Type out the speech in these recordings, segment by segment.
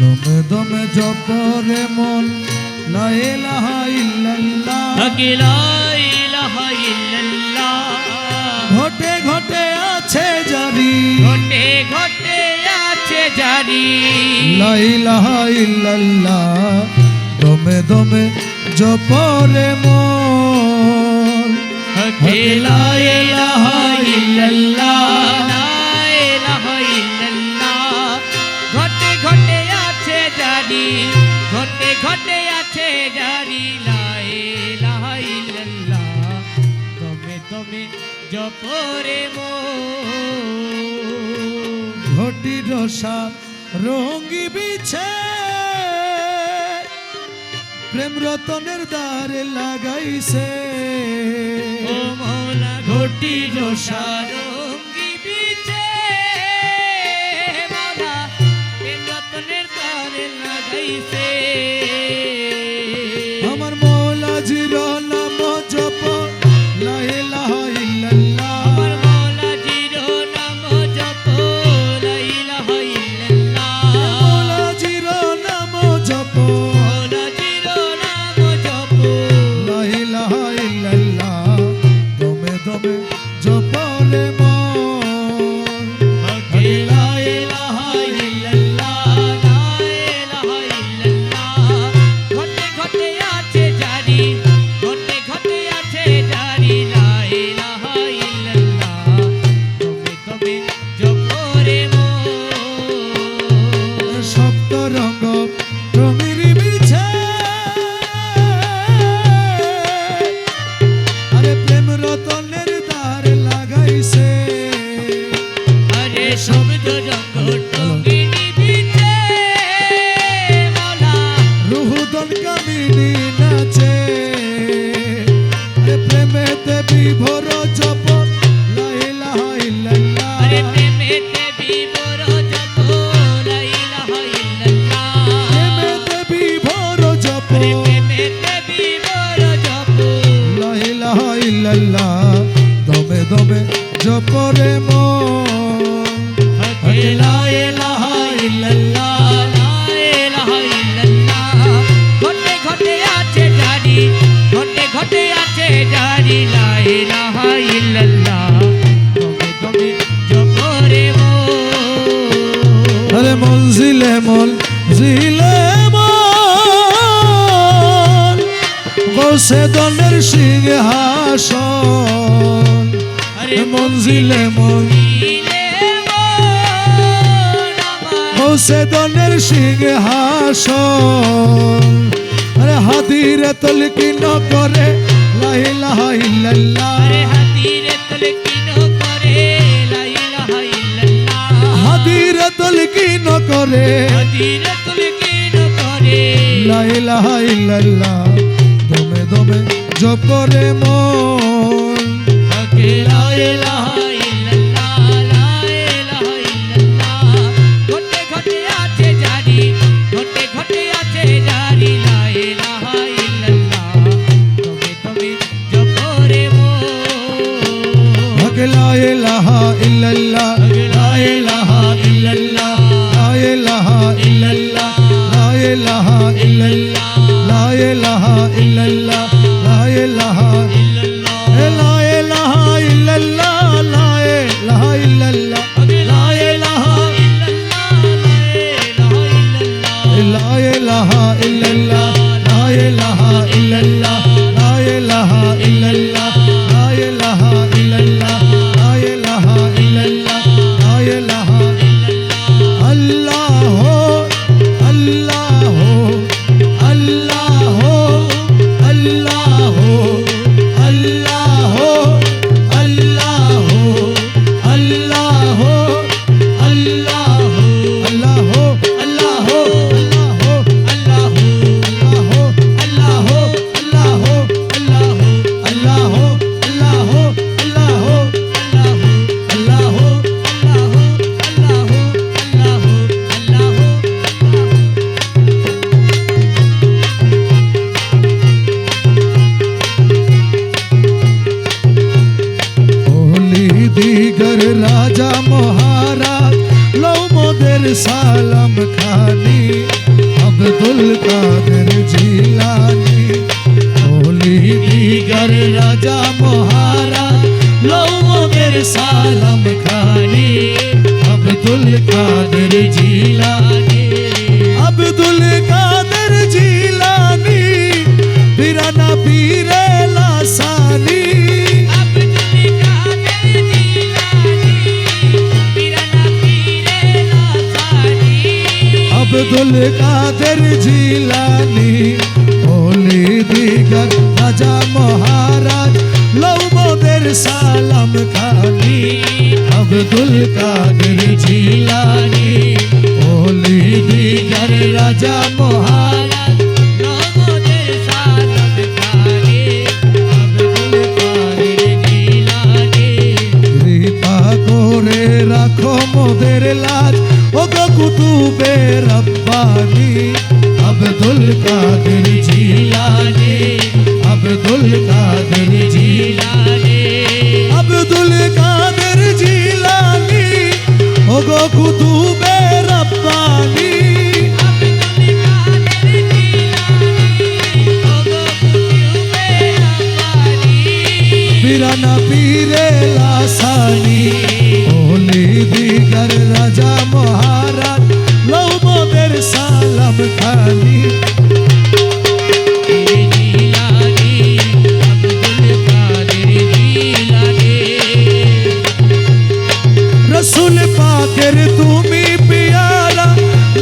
দমে দমে জপরে মন লা ইলাহা ইল্লাল্লাহ লা ইলাহা ইল্লাল্লাহ ঘটে ঘটে আছে জারি ঘটে ঘটে আছে জারি লা ইলাহা ইল্লাল্লাহ দমে দমে জপরে মন লা ইলাহা ইল্লাল্লাহ লা ইলাহা ইল্লাল্লাহ ঘটে ঘটে আছে জারি ঘটে ঘটে আছে জারি লা ইলাহা ইল্লাল্লাহ দমে দমে জপরে ঘটি রসা রঙ্গি বিছে প্রেম রতনের দ্বারে লাগাইছে ও মৌলা ঘটি রসা রঙ্গি বিছে মৌলা প্রেম রতনের দ্বারে লাগাইছে আমার মৌলা জির নাম জপ লা ইলাহা ইল্লাল্লাহ আমার মৌলা জির নাম জপ লা ইলাহা ইল্লাল্লাহ মৌলা জির নাম জপ মৌলা জির নাম জপ লা ইলাহা ইল্লাল্লাহ দমে দমে জপরে মন লা ইলাহা ইল্লাল্লাহ লা ইলাহা ইল্লাল্লাহ ঘটে ঘটে আছে জারি ঘটে ঘটে আছে জারি লা ইলাহা ইল্লাল্লাহ দমে দমে জপরে সপ্ত রঙ্গ রঙিরি বিছে আরে প্রেম রতনের দ্বার লাগাইছে আরে শব্দ রঙ্গ টঙ্গিনী বিছে মৌলা রুহুদন কামিনী নাচে আরে প্রেমেতে বিভোর জপ লা ইলাহা ইল্লাল্লাহ আরে প্রেমেতে বিভোর জপ লা ইলাহা ইল্লাল্লাহ প্রেমেতে বিভোর জপ আরে প্রেমেতে বিভোর জপ লা ইলাহা ইল্লাল্লাহ দমে দমে জপরে মন লা ইলাহা ইল্লাল্লাহ লা ইলাহা ইল্লাল্লাহ ঘটে ঘটে আছে জারি ঘটে ঘটে আছে জারি লা ইলাহা ইল্লাল্লাহ দমে দমে জপরে আরে মনজিলে মনজিলে মন বসে দনের সিংহাসন আরে মনজিলে মন বসে দনের সিংহাসন আরে হাদিরে তলকিন করে লা ইলাহা ইল্লাল্লাহ আরে হাতিরে তলকিন করে লা ইলাহা ইল্লাল্লাহ হাদিরে তলকিন করে হাতিরে তলকিন করে লা ইলাহা ইল্লাল্লাহ দমে দমে জপরে মন লা ইলাহা ইল্লাল্লাহ লা ইলাহা ইল্লাল্লাহ ঘটে ঘটে আছে জারি ঘটে ঘটে আছে জারি লা ইলাহা ইল্লাল্লাহ তবে তবে জপরে লা ইলাহা ইল্লাল্লাহ লা ইলাহা ইল্লাল্লাহ লা ইলাহা ইল্লাল্লাহ লা ইলাহা ইল্লাল্লাহ লা ইলাহা ইল্লাল্লাহ লা ইলাহা ইল্লাল্লাহ লা ইলাহা ইল্লাল্লাহ লা ইলাহা ইল্লাল্লাহ লা ইলাহা ইল্লাল্লাহ লা ইলাহা ইল্লাল্লাহ লা ইলাহা ইল্লাল্লাহ লা ইলাহা ইল্লাল্লাহ লা ইলাহা ইল্লাল্লাহ লা ইলাহা ইল্লাল্লাহ লা ইলাহা আল্লাহ আল্লাহ আল্লাহ আল্লাহ আল্লাহ আল্লাহ আল্লাহ দিগর রাজা মহারাজ লও মোদের সালাম খানি আব্দুল কাদের জিলানী ওলি দিগার রাজা মহারাজ লও মোদের সালাম খানি আব্দুল কাদের জিলানী আব্দুল কাদের জিলানী পিরানা পীরে লাসানি আব্দুল কাদের জিলানী ওলি দিগার রাজা মহারাজ লও মোদের সালাম খানি আব্দুল কাদের জিলানী ওলি দিগার রাজা মহারাজ লও মোদের সালাম খানি আব্দুল কাদের জিলানী কৃপা করে রাখো মোদের লাজ ও গো কুতুবে রব্বানি আব্দুল কাদের জিলানী আব্দুল কাদের জিলানী আব্দুল কাদের জিলানী ও গো কুতুবে রব্বানি পিরানা পীরে লাসানি ওলি দিগার রাজা মহারাজ লও মোদের সালাম খানি রসুল পাকের তুমি পিয়ারা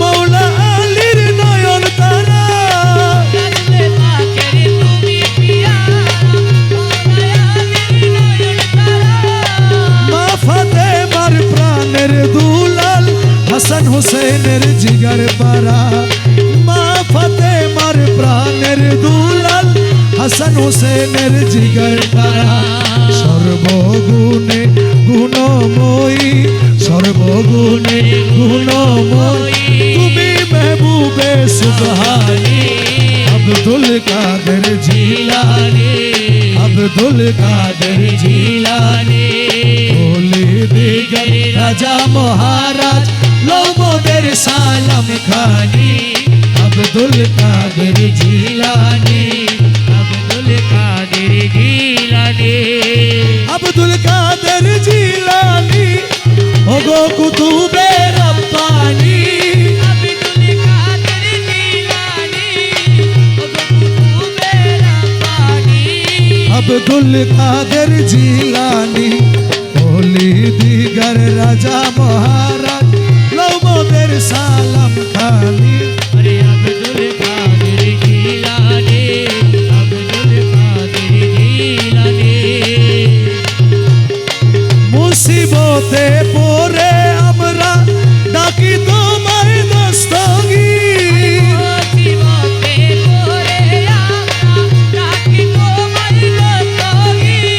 মৌলা আলীর নয়ন তারা মা ফাতেমার প্রাণের দুলাল হাসান হোসেনের জিগার পারা মা ফাতেমার প্রাণের দুলাল হাসান হোসেনের জিগার পারা সর্বগুণে গুণময়ী সর্বগুণে গুণময়ী তুমি মেহবুবে সুবহানী আব্দুল কাদের জিলানী আব্দুল কাদের জিলানী ওলি দিগার রাজা মহারাজ লও মোদের সালাম খানি আব্দুল কাদের জিলানী আব্দুল কাদের জিলানী আব্দুল কাদের জিলানী ও গো কুতুবে রব্বানি আব্দুল কাদের জিলানী ও গো কুতুবে রব্বানি আব্দুল কাদের জিলানী ওলি দিগার রাজা মহারাজ লও মোদের সালাম খানি আরে আব্দুল কাদের জিলানী আব্দুল কাদের জিলানী মুসিবতে পড়ে আমরা ডাকি তোমায় দস্তগীর মুসিবতে পড়ে আমরা ডাকি তোমায় দস্তগীর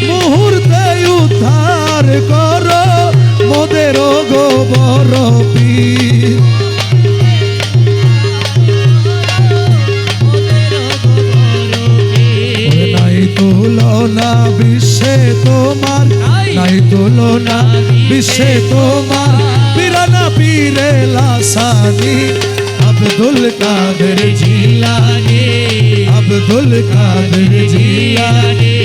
মুহূর্তে উদ্ধার করো মোদের গো বড় পীর নাই তুলনা বিশ্বে তোমার নাই তুলনা বিশ্বে তোমার পিরানা পীরে লাসানি আব্দুল কাদের জিলানী আব্দুল কাদের জিলানী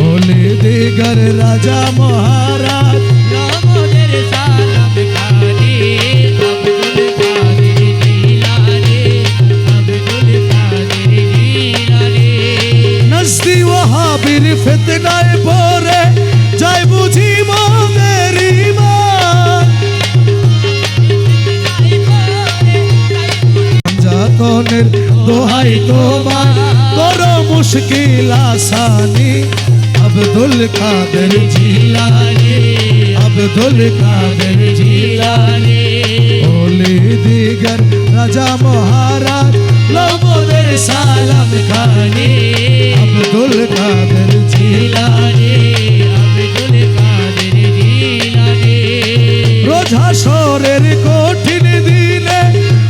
ওলি দিগার রাজা মহারাজ লও মোদের সালাম খানি আব্দুল কাদের জিলানী আব্দুল কাদের জিলানী নজদি ওয়াহাবির ফিতনায় পড়ে যাই বুঝি মোদের ঈমান জাতনের দোহাই তোমার করো মুশকিল আসানি আব্দুল কাদের জিলানী আব্দুল কাদের জিলানী ওলি দিগার রাজা মহারাজ লও মোদের সালাম খানি আব্দুল কাদের জিলানী আব্দুল কাদের জিলানী রোজ হাসরের কঠিন দিনে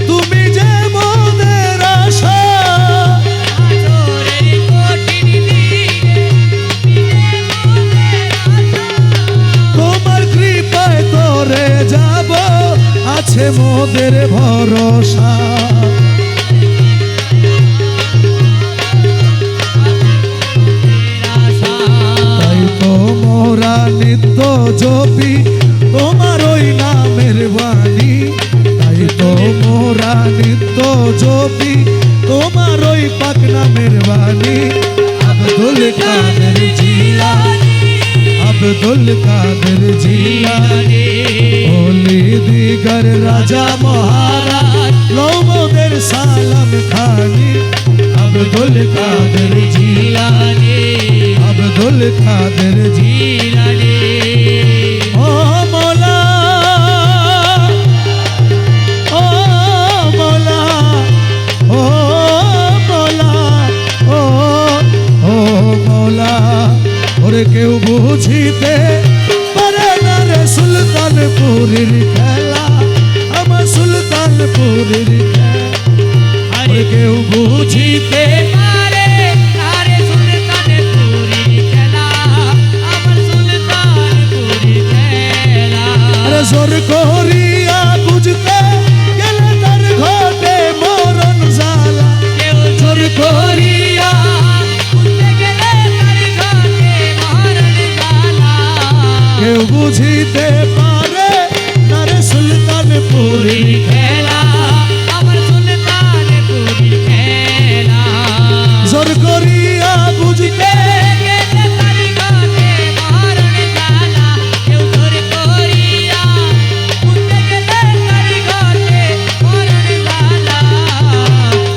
তুমি যে মোদের আশা হাসরের কঠিন দিনে তুমি যে মোদের আশা তোমার কৃপায় তোরে যাব আছে মোদের ভরসা জপি তোমার ওই নামের বাণী, তাই তো মোরা নিত্য জপি তোমার ওই পাক নামের বাণী। আব্দুল কাদের জিলানী, আব্দুল কাদের জিলানী, ওলি দিগর রাজা মহারাজ লৌমদের সালাম খানি। আব্দুল কাদের জিলানী, আব্দুল কাদের জিলানী। ও মৌলা, ও মৌলা, ও মৌলা, ও ও মৌলা, ওরে কেউ বুঝিতে পারে না রে সুলতানপুরের খেলা, আমার সুলতানপুরের খেলা। আরে কেউ বুঝিতে পারে আরে সুলতানপুরের খেলা, আমার সুলতানপুরের খেলা। আরে জোর করিয়া বুঝতে গেলে তার ঘটে মরণ জ্বালা। কেউ জোর করিয়া বুঝতে গেলে তার ঘটে মরণ জ্বালা। কেউ বুঝিতে পারে না রে সুলতানপুরের খেলা, আমার সুলতানপুরের খেলা। জোর করিয়া বুঝিতে গেলে তার ঘটে মরণ জ্বালা। কেউ জোর করিয়া বুঝতে গেলে তার ঘটে মরণ জ্বালা।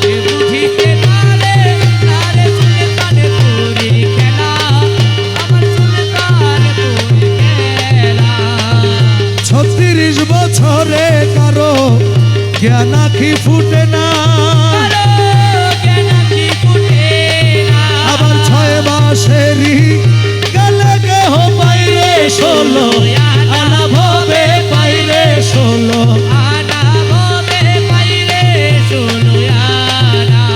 কেউ বুঝিতে পারে না রে সুলতানপুরের খেলা, আমার সুলতানপুরের খেলা। 36 বছরে কারো জ্ঞান আঁখি ফুটে না, আবার 6 মাসেরই গেলে কেহ পাইরে 16 আনা ভবে পাইরে 16।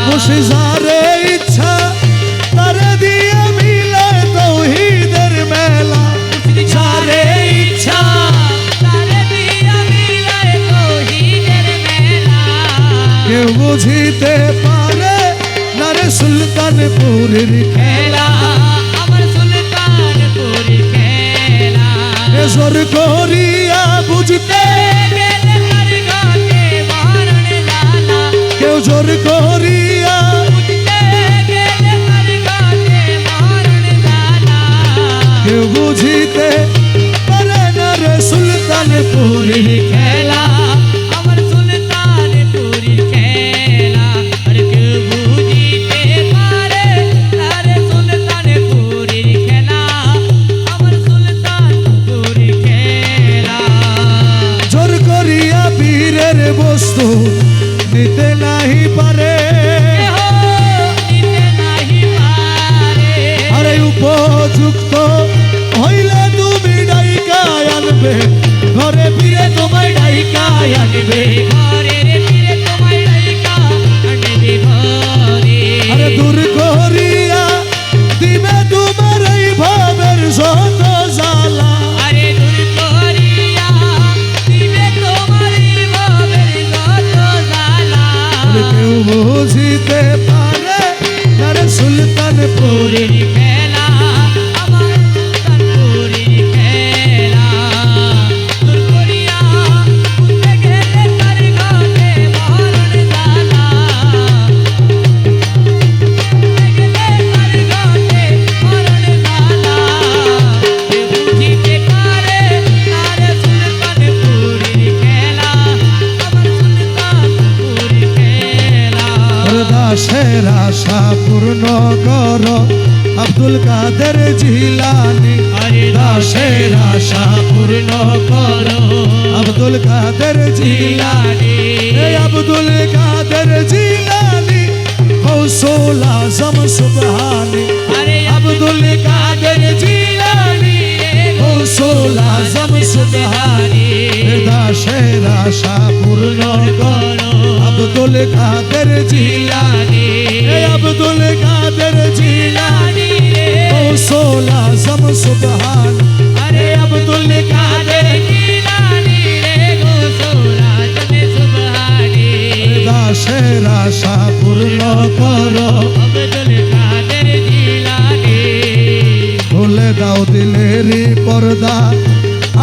মুশিজারে ইচ্ছা তারে দিয়ে মিলে তৌহিদের মেলা, যারে ইচ্ছা কেউ বুঝিতে পারে না রে সুলতানপুরের খেলা, আমার সুলতানপুরের খেলা। এ জোর করিয়া বুঝতে গেলে তার ঘটে মরণ জ্বালা। কেউ জোর করিয়া বুঝতে গেলে তার ঘটে মরণ জ্বালা। কেউ বুঝিতে পারে না রে সুলতানপুরের খেলা, আমার সুলতানপুরের খেলা। আর কেউ বুঝিতে পারে না রে সুলতানপুরের খেলা, আমার সুলতানপুরের খেলা। জোর করিয়া বীরের বস্তু নিতে নাহি পারে, কেহ নিতে নাহি পারে। আরে উপযুক্ত হইলে তুমি ডাইকা আনবে ঘরে ফিরে তোমায় ডাইকা আনবে। ঘরে রে ফিরে তোমায় ডাইকা আনবে ঘরে। আরে দূর করিয়া দিবে তোমার এই ভাবের যত জ্বালা। আরে দূর করিয়া দিবে তোমার ভবের যত জ্বালা। আরে কেউ বুঝিতে পারে না রে সুলতানপুরের পুরীর খেলা, আমার সুলতানপুরের খেলা। দূর করিয়া বুঝতে গেলে তার ঘটে মরণ জ্বালা। বুঝতে গেলে তার ঘটে মরণ জ্বালা। কেউ বুঝিতে পারে না রে সুলতানপুরের খেলা, আমার সুলতানপুরের খেলা। দাসের আশা পূর্ণ কর আব্দুল কাদের জিলানী। আরে দাসের আশা পূর্ণ করো আব্দুল কাদের জিলানী, জিলানী। এই আব্দুল কাদের জিলানী গৌসুল আজম সুবহানী। আরে আব্দুল কাদের জিলানী গৌসুল আজম সুবহানী। দাসের আশা পূর্ণ কর আব্দুল কাদের জিলানী, এই আব্দুল কাদের জিলানী গৌসুল আজম সুবহানী। আরে আব্দুল কাদের জিলানী রে গৌসুল আজম সুবহানী। দাসের আশা পূর্ণ কর আব্দুল কাদের জিলানী। খুলে দাও দিলেরই পর্দা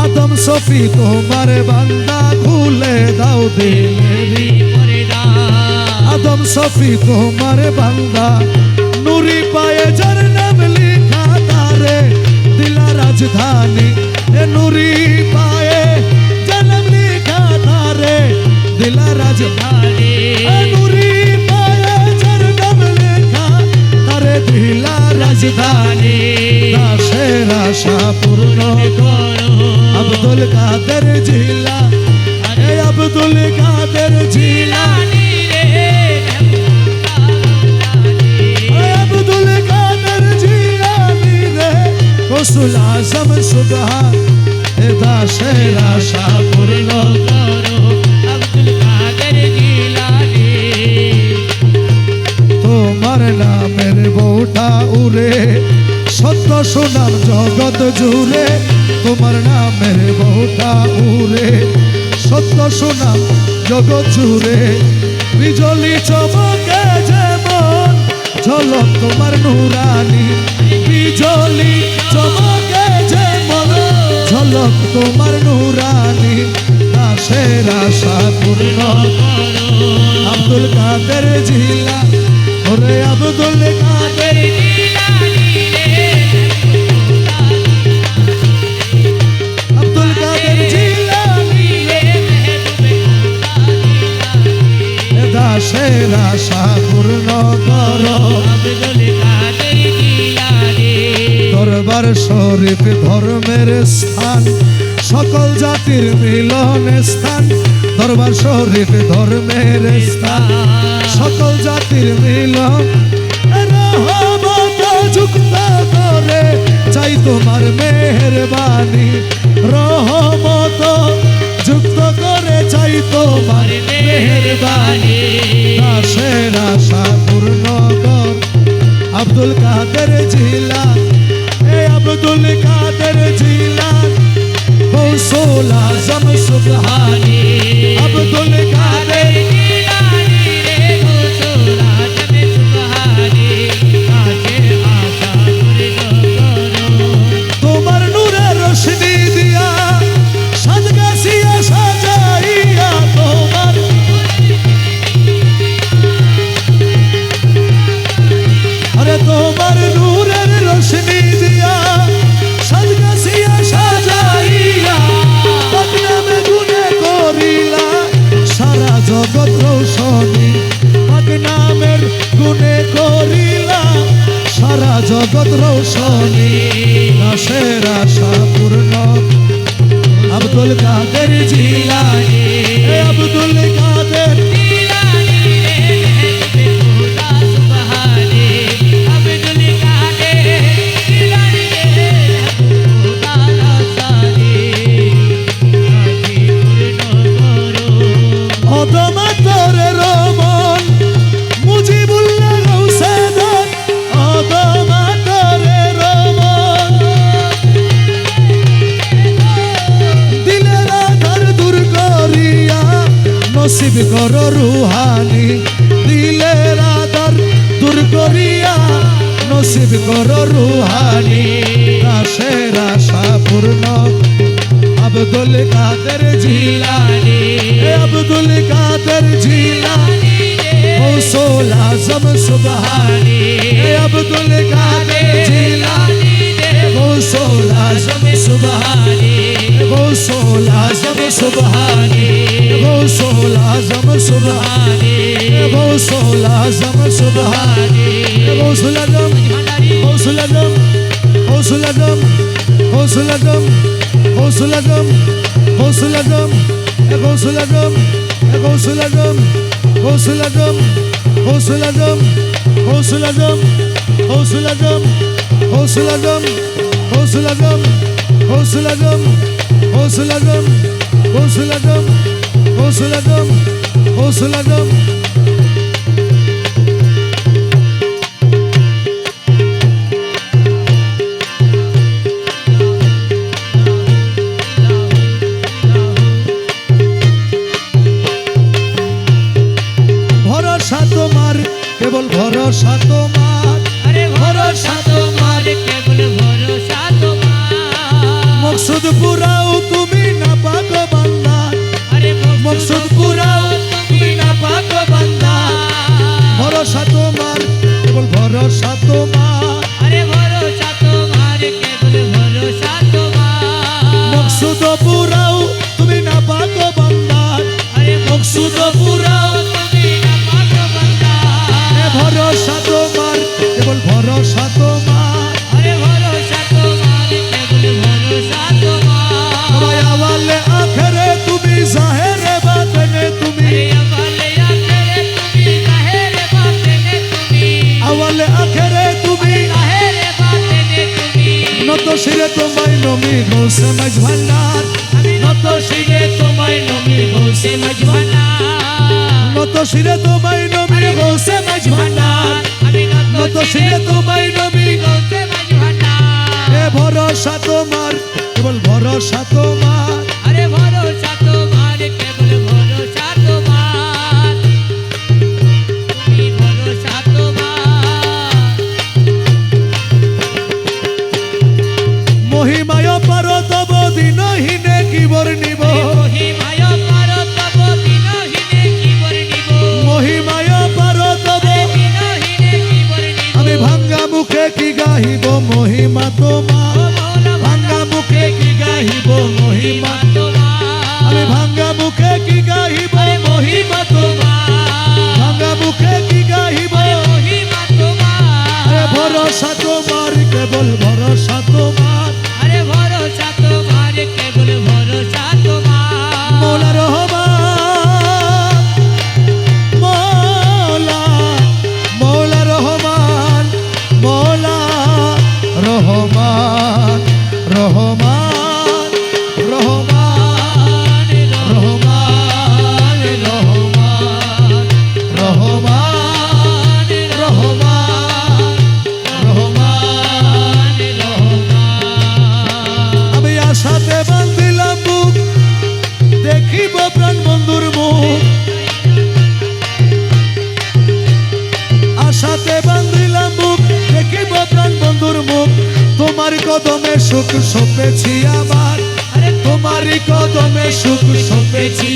আদম সফি তোমার বান্দা খুলে দাও দিলেরি পর্দা আদম সফি তোমার বান্দা নুরি পায়ে যার নাম লিখা তারে দিলা রাজধানী এ নুরি পায়ে যার নাম লিখা তারে দিলা রাজধানী এ নুরি পায়ে যার নাম লেখা তারে দিলা রাজধানী দাসের আশা পূর্ণ করো আব্দুল কাদের জিলা এ আব্দুল কাদের জিলা জিলানি রে আব্দুল কাদের জিলানি রে রসুল আজম সুবহান এ দাসের আশা পূর্ণ করো আব্দুল কাদের জিলানি তোমার নামের বউটা উড়ে সত্য সুনাম জগৎ জুড়ে তোমার নামের বউটা উড়ে সত্য সুনাম জগৎ জুড়ে বিজলি চমকে যেমন ঝলক তোমার নুরানি বিজলি চমকে যেমন ঝলক তোমার নুরানি দাসের আশা পূর্ণ করো আব্দুল কাদের জিলা ওরে আব্দুল কাদের জিলানি রে আব্দুল কাদের জিলানি এ দাসের আশা পূর্ণ করো আব্দুল কাদের জিলানি দরবার শরীফ ধর্মের স্থান সকল জাতির মিলন স্থান দরবার শরীফ ধর্মের স্থান সকল জাতির মিলন রহমত যুক্ত করে চাই তোমার মেহেরবানি রহমত যুক্ত করে চাই তোমার মেহেরবানি দাসের আশা পূর্ণ কর আব্দুল কাদের জিলা এ আব্দুল কাদের জিলা গৌসুল আজম সুবহানি আব্দুল কাদের জিলানি রে গোসল আজম সুবহানি কাজের আশা পূর্ণ করো তোমার নূরের রোশনি দিয়া সাজগাছিয়া সাজাইয়া তোমার আরে তোমার নূরের রোশনি দিয়া সাজগাছিয়া সাজাইয়া বদনামে গুনে করিলা সারা জগৎ রোশনি বদনামের গুনে করিলা সারা জগৎ রোশনি দাসের আশা পূর্ণ আব্দুল কাদের জিলানি এ আব্দুল কাদের জিলানি রে খোদা সুবহানি আব্দুল কাদের জিলানি রে খোদা রাসানি কাজী পূর্ণ করো অদমা তোরে রমন মুজিবুল্লাহ গৌসেদান অদমা তোরে রমন দিলের আধার দূর করিয়া নসিব কর রুহানি দিলের আধার দূর করিয়া নসিব কর রুহানি দাসের আশা পূর্ণ আব্দুল কাদের জিলানি এ আব্দুল কাদের জিলানি গৌসুল আজম সুবহানি এ আব্দুল কাদের জিলানি গৌসুল আজম সুবহানি গৌসুল আজম সুবহানি গৌসুল আজম সুবহানি গৌসুল আজম সুবহানি গৌসুল আজম গৌসুল আজম গৌসুল আজম গৌসুল আজম গৌসুল আজম গৌসুল আজম গৌসুল আজম গৌসুল আজম গৌসুল আজম গৌসুল আজম গৌসুল আজম গৌসুল আজম গৌসুল আজম গৌসুল আজম গৌসুল আজম গৌসুল আজম গৌসুল আজম গৌসুল আজম গৌসুল আজম ভরসা তোমার কেবল ভরসা তোমার আরে ভরসা তোমার কেবল ভরসা তোমার মকসুদ পুরাও নমি গৌসে মাঝ ভান্ডার আমি নত শিরে তোমায় নমি গৌসে মাঝ ভান্ডার নত শিরে তোমায় নমি গৌসে মাঝ ভান্ডার আমি নত শিরে তোমায় নমি গৌসে মাঝ ভান্ডার এ ভরসা তোমার কেবল ভরসা তোমার আরে ভরসা তোমার কেবল ভরসা তোমার তুমি ভরসা তোমার মহিমায় পার তব দিনহীনে কি বর্ণিব মহিমায় পার তব দিনহীনে কি বর্ণিব মহিমায় পার তব দিনহীনে কি বর্ণিব আমি ভাঙ্গা মুখে কি গাহিব মহিমা তোমার ভাঙ্গা মুখে কি গাহিব মহিমা আমি ভাঙ্গা মুখে কি গাহিব মহিমা তোমার ভাঙ্গা মুখে কি গাহিব আরে ভরসা তোমার কেবল ভরসা তোমার আরে ভরসা তোমার কেবল ভরসা তোমার মৌলা রহমান মৌলা মৌলা রহমান মৌলা রহমান রহমান রহমান রহমান রহমান রহমান রহমান আমি আশাতে বান্ধিলাম বুক দেখিব প্রাণ বন্ধুর মুখ আশাতে বান্ধিলাম বুক দেখিব প্রাণ বন্ধুর মুখ তোমার কদমে সুখ সপেছি আমার আরে তোমারই কদমে সুখ সপেছি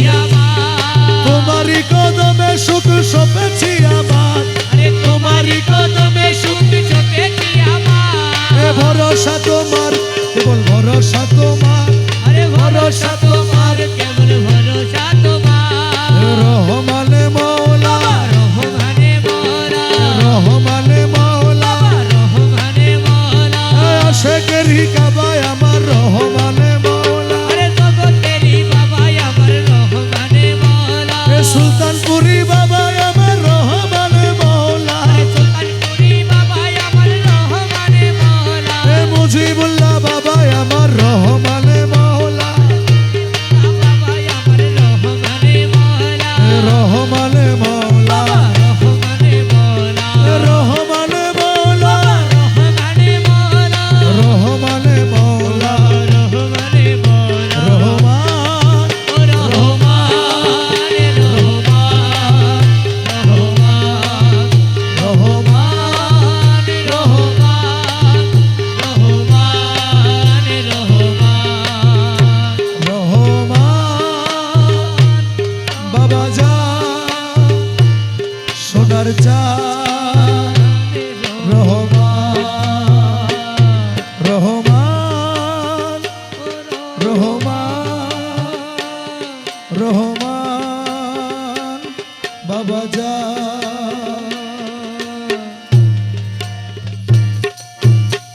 তোমারই কদমে সুখ সপেছি আমার আরে তোমারই কদমে সুখ সপেছি আমার এ ভরসা তোমার কেবল ভরসা তোমার আরে ভরসা তোমার কেবল ভরসা তোমার রহমানে মৌলা রহমানে মোরা রহমানে মৌলা রহমানে মোরা আশেকেরই কাবায় আমার রহমানে মৌলা আরে জগতেরই বাবা আমার রহমানে মোরা এ সুলতানপুরি বাবা আমার রহমানে মৌলা আরে সুলতানপুরি বাবা আমার রহমানে মোরা এ মুজিবুল্লাহ বাবা আমার রহমানে মৌলা বাবা আমার রহমানে মোরা এ রহমানে মৌলা রহমানে মোরা এ রহমানে মৌলা রহমানে মোরা রহমানে মৌলা রহমানে মোরা রহমান রহমান বাবা যা সোনার চা রহমান রহমান রহমান রহমান বাবা যা